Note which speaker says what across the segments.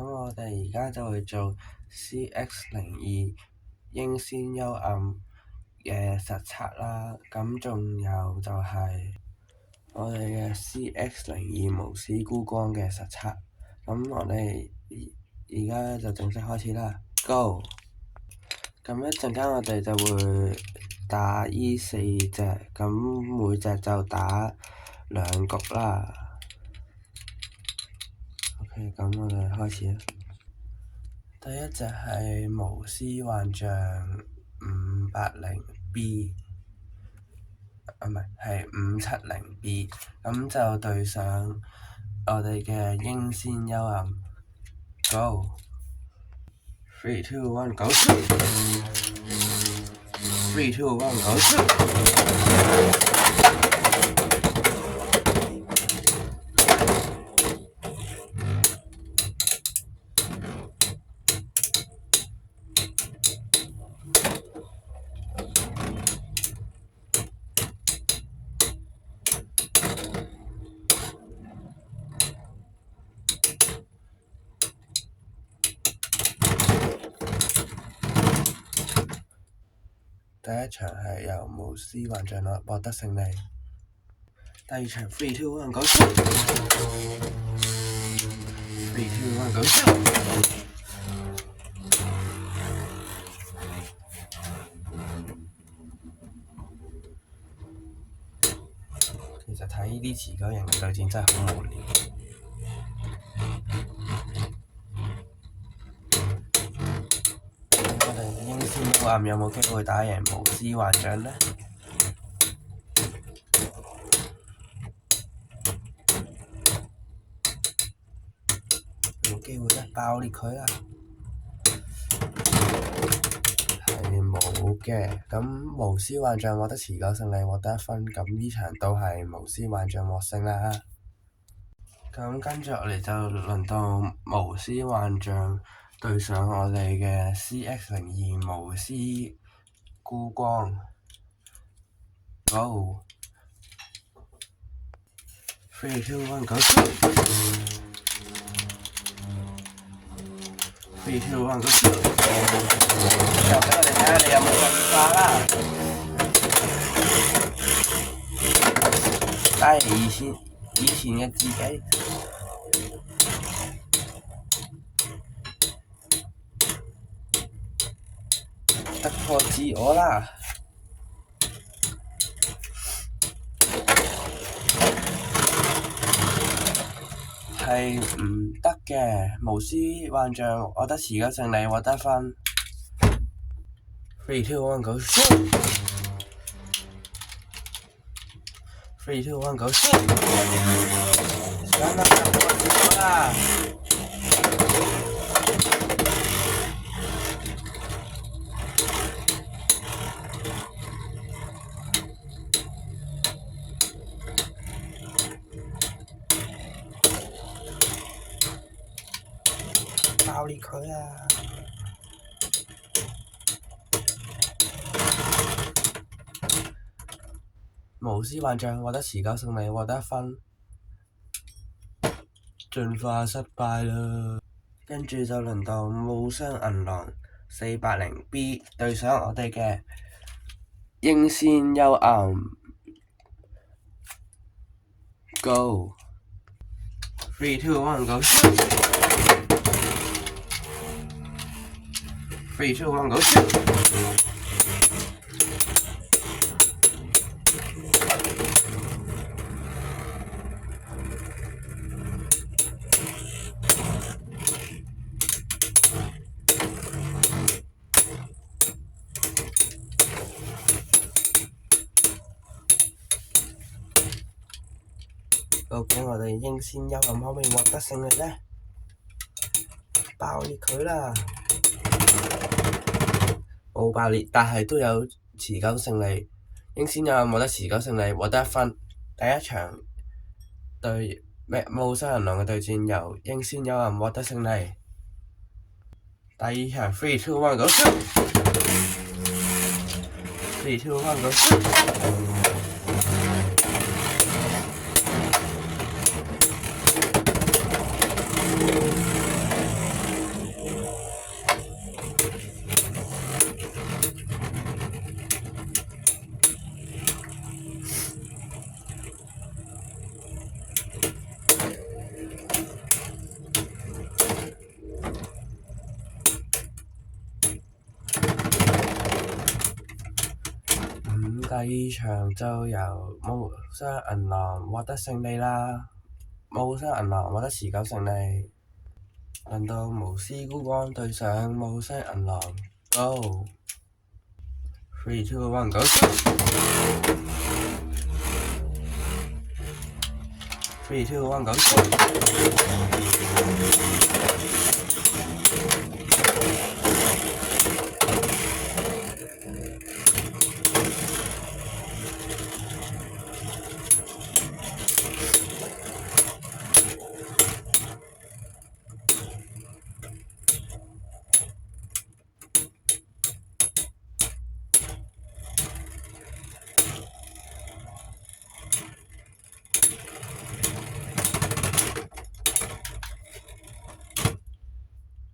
Speaker 1: 咁我哋而家就會做 CX02英鮮幽暗嘅實測啦。咁仲有就係我哋嘅 CX02無絲孤光嘅實測。咁我哋而家就正式開始啦。Go！ 咁一陣間我哋就會打依4隻，咁每隻就打2局啦。OK， 咁我哋開始啦。第一隻係無絲幻象580B， 係570B， 咁就對上我哋嘅英鮮幽暗。Go！ 3, 2, 1, go shoot！ 3, 2, 1, go shoot！ 第一場係由無絲幻象獲得勝利。第二場3, 2, 1, go shoot！ 3, 2, 1, go shoot！ 其實睇呢啲持久型嘅對戰真係好無聊。我哋英鮮幽暗有冇機會打贏無絲幻象呢？有機會咧，爆裂佢啦！係冇嘅。咁無絲幻象獲得持久勝利，獲得1分。咁呢場都係無絲幻象獲勝啦。咁跟住落嚟就輪到無絲幻象對上我哋嘅 CX02無絲孤光。Go！ 3, 2, 1, go shoot！ 3, 2, 1, go shoot！ 就俾我哋睇下你有冇進化啦。帶以前嘅自己。突破自我啦！係唔得嘅，無絲幻象獲得持久勝利，獲得1分。3, 2, 1, go shoot！ 3, 2, 1, go shoot！ 上啦！突破自我啦！爆裂佢啊！無絲幻象獲得持久勝利，獲得1分。進化失敗啦！跟住就輪到無雙銀狼480B 對上我哋嘅英鮮幽暗。Go！ 3, 2, 1, go shoot！ 3, 2, 1, go shoot！ 究竟我哋英鮮幽暗可唔可以獲得勝利呢？爆裂佢啦！冇爆裂，但係都有持久勝利。英鮮幽暗獲得持久勝利，獲得1分。第一場對無雙銀狼嘅對戰由英鮮幽暗獲得勝利。第二場3, 2, 1, go shoot！ 3, 2, 1, go shoot！二場就由無雙銀狼獲得勝利啦！無雙銀狼獲得持久勝利。輪到無私孤光對上無雙銀狼 ，Go！ 3, 2, 1, Go！ 3, 2, 1, Go！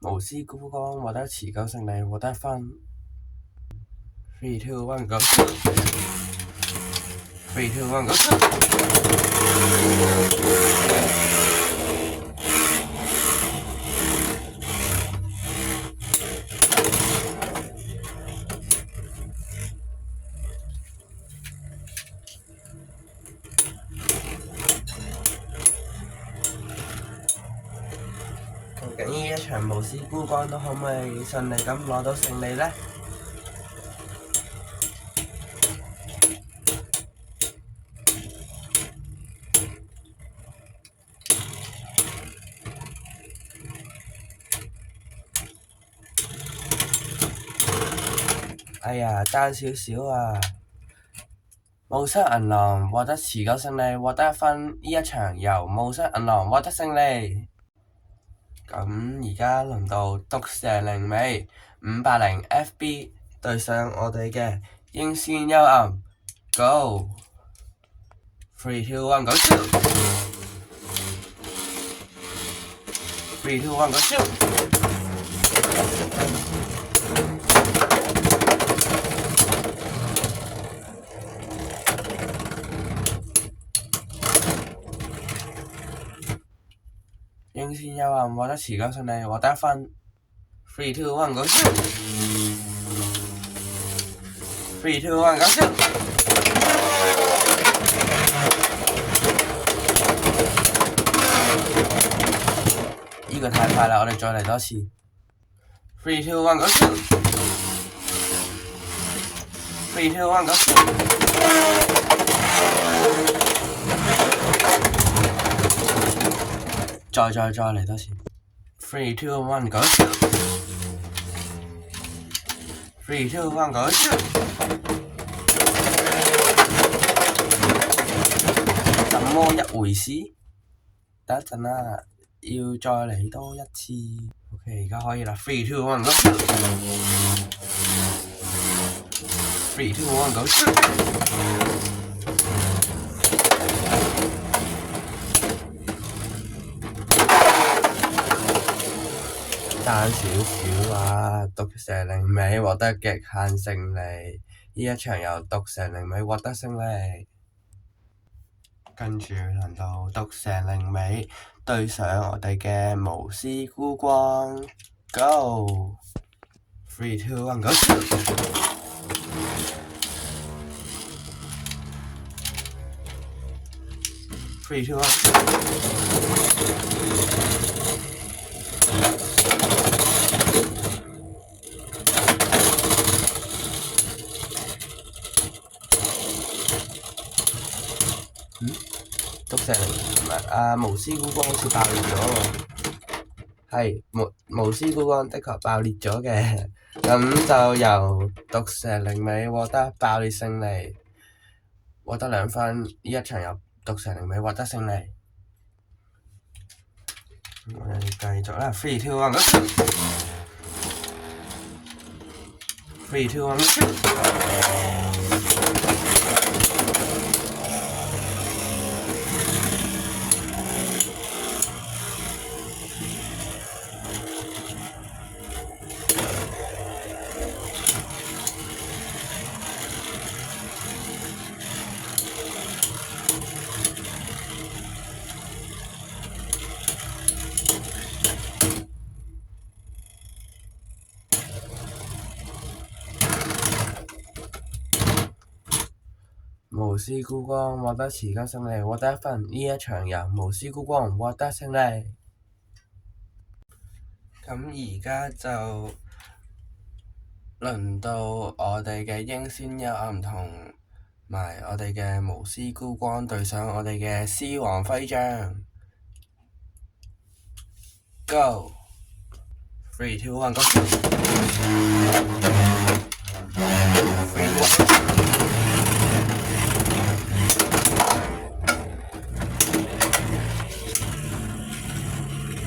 Speaker 1: 無私孤光獲得持久勝利，獲得1分。3, 2, 1, Go！ 3, 2, 1, Go！ 究竟呢一場無私孤光都可唔可以順利咁攞到勝利呢？哎呀，爭少少啊！無雙銀狼獲得持久勝利，獲得1分。呢一場由無雙銀狼獲得勝利。咁而家輪到毒蛇靈尾580 FB 對上我哋嘅英線幽暗 ，Go！ 3, 2, 1, Go！ 3, 2, 1, Go！英線幽暗獲得持久勝利，獲得1分。3, 2, 1, Go！ 3, 2, 1, Go！ 呢個太快啦，我哋再嚟多次。3, 2, 1, Go！ 3, 2, 1, Go！ 再嚟多次。3, 2, 1, Go！ 3, 2, 1, Go！ 怎麼一回事？等一陣啦，要再嚟多一次。OK， 而家可以啦。3, 2, 1, Go！ 3, 2, 1, Go！ 爭少少啊！毒蛇靈尾獲得極限勝利，呢一場由毒蛇靈尾獲得勝利。跟住輪到毒蛇靈尾對上我哋嘅無私孤光 ，Go！ 3, 2, 1, Go！ 3, 2, 1,毒蛇無私孤光好似爆裂咗喎，係無私孤光的確爆裂咗嘅，咁就由毒蛇靈尾獲得爆裂勝利，獲得2分。呢一場由毒蛇靈尾獲得勝利。我哋繼續啦，3, 2, 1, Go！ 3, 2, 1, Go！無私孤光獲得持久勝利，獲得1分。呢一場由無私孤光獲得勝利。咁而家就輪到我哋嘅英仙幽暗同埋我哋嘅無私孤光對上我哋嘅獅王徽章。Go！ 3, 2, 1, go！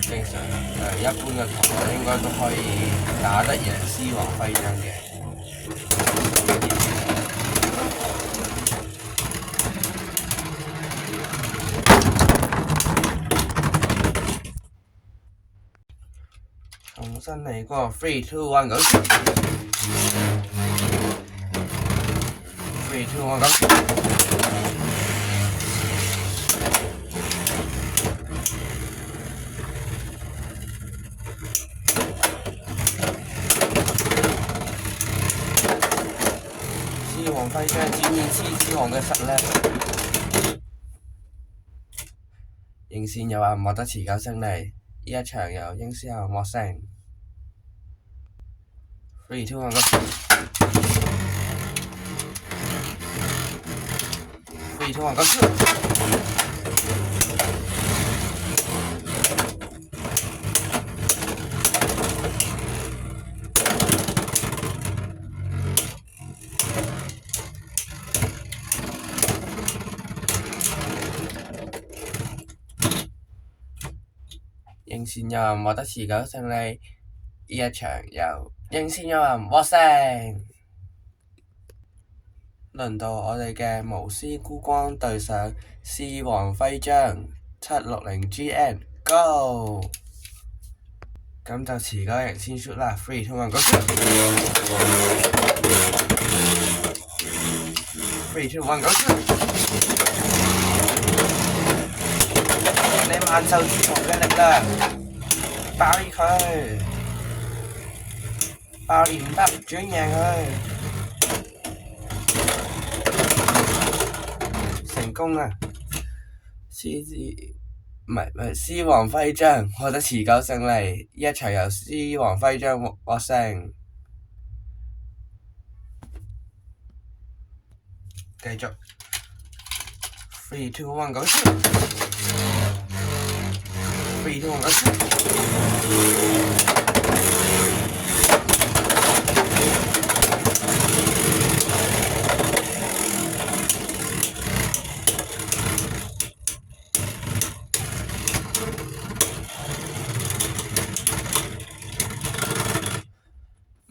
Speaker 1: 正常一般嘅球隊應該都可以打得贏獅王徽章嘅。重新嚟過 3, 2, 1, go！ 3, 2, 1, go！ 獅王徽章展現獅子王嘅實力。英仙幽暗獲得持久勝利，呢一場由英仙幽暗獲勝。3, 2, 1, go！ 3, 2, 1, go！ 英仙幽暗獲得持久勝利，呢一場由英仙幽暗獲勝。輪到我哋嘅無私孤光對上獅王徽章760GN Go！ 咁就持久型先 shoot 啦 ，3, 2, 1, go！ 3, 2, 1, go！ 你萬獸之王嘅力量，爆裂佢，爆裂唔得，轉贏佢，成功啊！獅王徽章獲得持久勝利，呢一場由獅王徽章獲勝。繼續 3, 2, 1, go！ 3, 2, 1, go！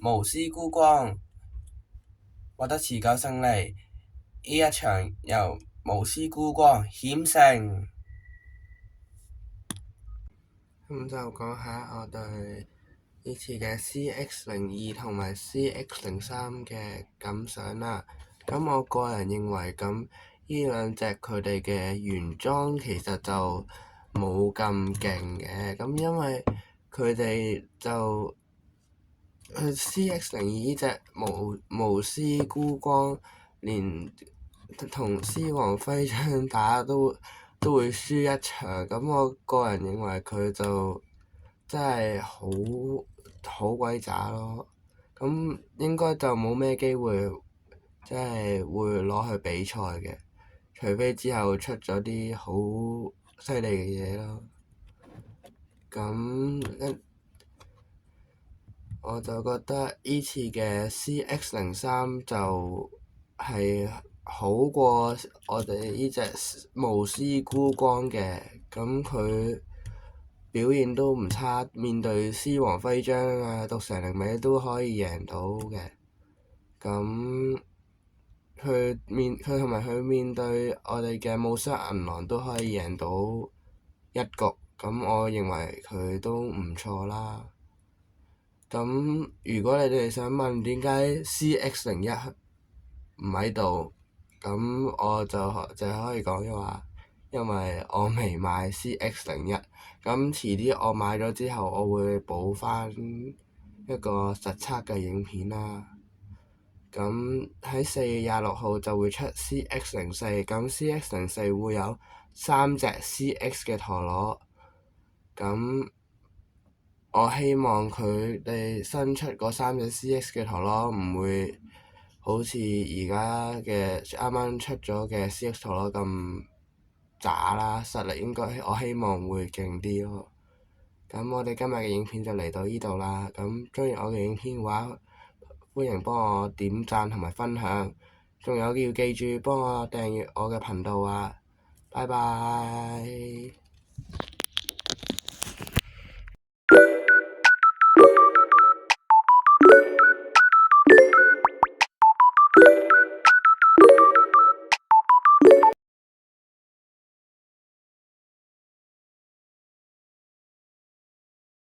Speaker 1: 無私孤光獲得持久勝利，呢一場由無私孤光險勝。咁就講下我對呢次嘅 CX02 同埋 CX03 嘅感想啦。咁我個人認為咁呢兩隻佢哋嘅原裝其實就冇咁勁嘅，咁因為佢哋就CX02 呢隻無私孤光連同獅王徽章打都會輸一場，咁我個人認為佢就真係好鬼渣咯，咁應該就冇咩機會即係會攞去比賽嘅，除非之後出咗啲好犀利嘅嘢咯。咁我就覺得呢次嘅 CX03 就係好過我哋呢隻無私孤光嘅，咁佢表現都唔差，面對獅王徽章啊、毒蛇靈尾都可以贏到嘅。咁佢同埋佢面對我哋嘅霧霜銀狼都可以贏到一局，咁我認為佢都唔錯啦。咁如果你哋想問點解 CX01 唔喺度，咁我就可以講嘅話，因為我未買 CX01，咁遲啲我買咗之後，我會補翻一個實測嘅影片啦。咁喺4月26號就會出 CX04，咁 CX04會有3隻 CX 嘅陀螺，咁我希望佢哋新出嗰3隻 CX 嘅陀螺唔會好似而家嘅啱啱出咗嘅 CX 陀螺咁渣啦，實力應該我希望會勁啲咯。咁我哋今日嘅影片就嚟到呢度啦，咁鍾意我嘅影片嘅話，歡迎幫我點讚同埋分享，仲有要記住幫我訂閱我嘅頻道啊！拜拜。